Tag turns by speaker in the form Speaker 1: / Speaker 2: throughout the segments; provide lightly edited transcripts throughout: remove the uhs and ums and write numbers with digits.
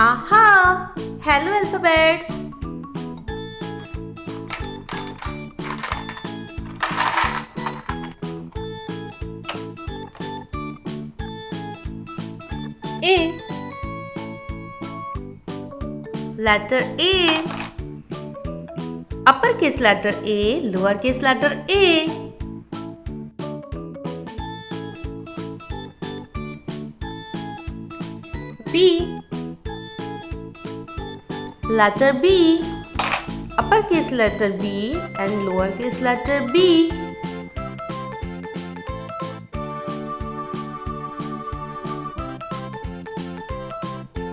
Speaker 1: Aha! Hello alphabets! A. Letter A. Uppercase letter A, lowercase letter A. B. Letter B. Uppercase letter B and lowercase letter B.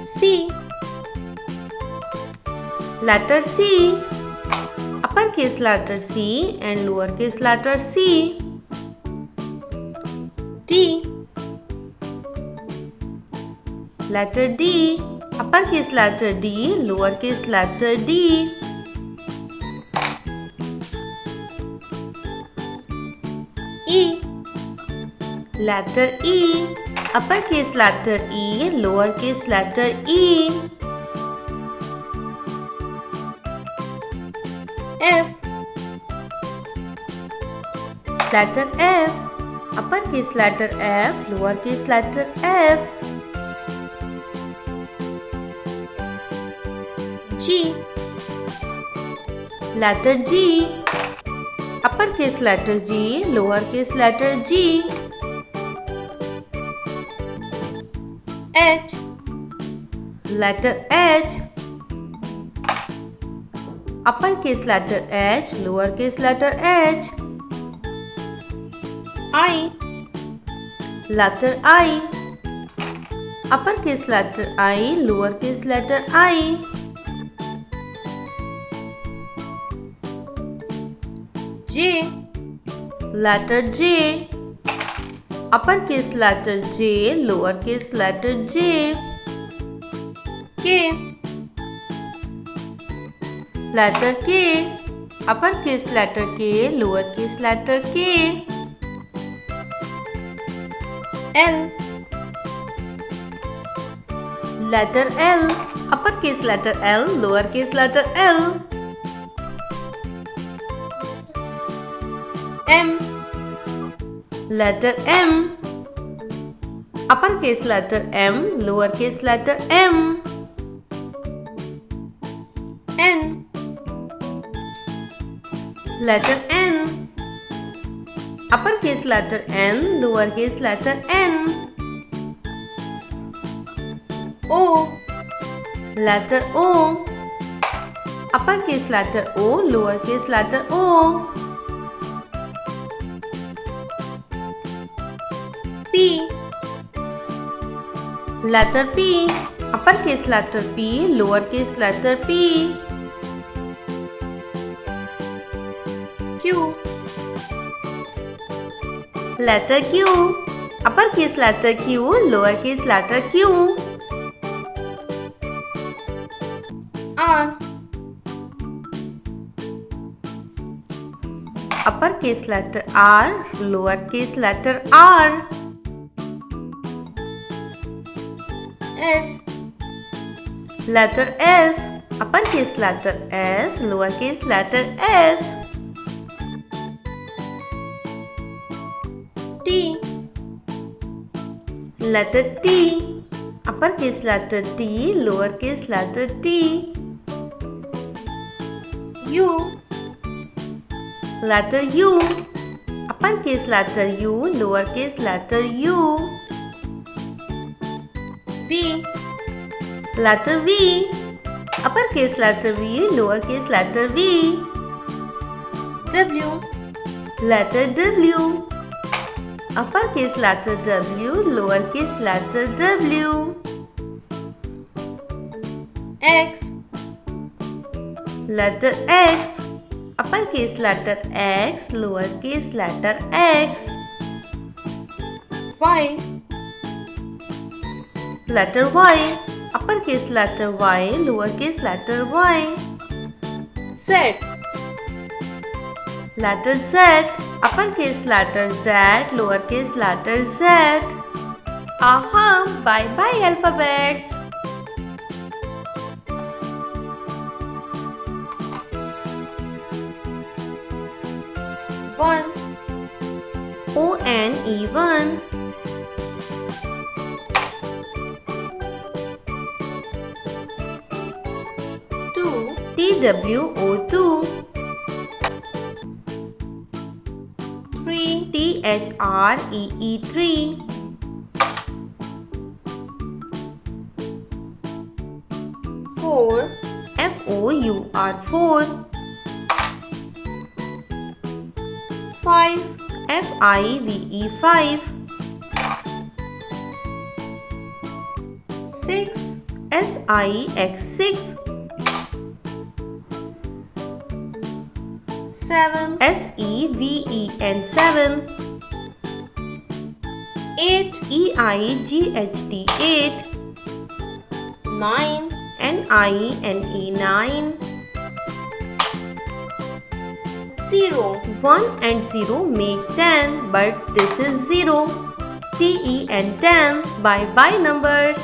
Speaker 1: C. Letter C. Uppercase letter C and lowercase letter C. D. Letter D. Uppercase letter D, lowercase letter D. E. Letter E. Uppercase letter E, lowercase letter E. F. Letter F. Uppercase letter F, lowercase letter F. G. Letter G. Uppercase letter G, lowercase letter G. H. Letter H. Uppercase letter H, lowercase letter H. I. Letter I. Uppercase letter I, lowercase letter I. J. Letter J. Uppercase letter J, lowercase letter J. K. Letter K. Uppercase letter K, lowercase letter K. L. Letter L. Uppercase letter L, lowercase letter L. M. Letter M. Uppercase letter M, lowercase letter M. N. Letter N. Uppercase letter N, lowercase letter N. O. Letter O. Uppercase letter O, lowercase letter O. P. Letter P. Uppercase letter P, lowercase letter P. Q. Letter Q. Uppercase letter Q, lowercase letter Q. R. Uppercase letter R, lowercase letter R. S. Letter S. Uppercase letter S, lowercase letter S. T. Letter T. Uppercase letter T, lowercase letter T. U. Letter U. Uppercase letter U, lowercase letter U. V. Letter V. Uppercase letter V, lowercase letter V. W. Letter W. Uppercase letter W, lowercase letter W. X. Letter X. Uppercase letter X, lowercase letter X. Y. Letter Y. Uppercase letter Y, lowercase letter Y. Z. Letter Z. Uppercase letter Z, lowercase letter Z. Aha! Bye bye alphabets. one. 2. two. 3. three. 4. four. 5. five. 6. six. 7. seven. 8. eight. 9. nine. 0. 1 and 0 make 10, but this is 0. ten. Bye bye numbers.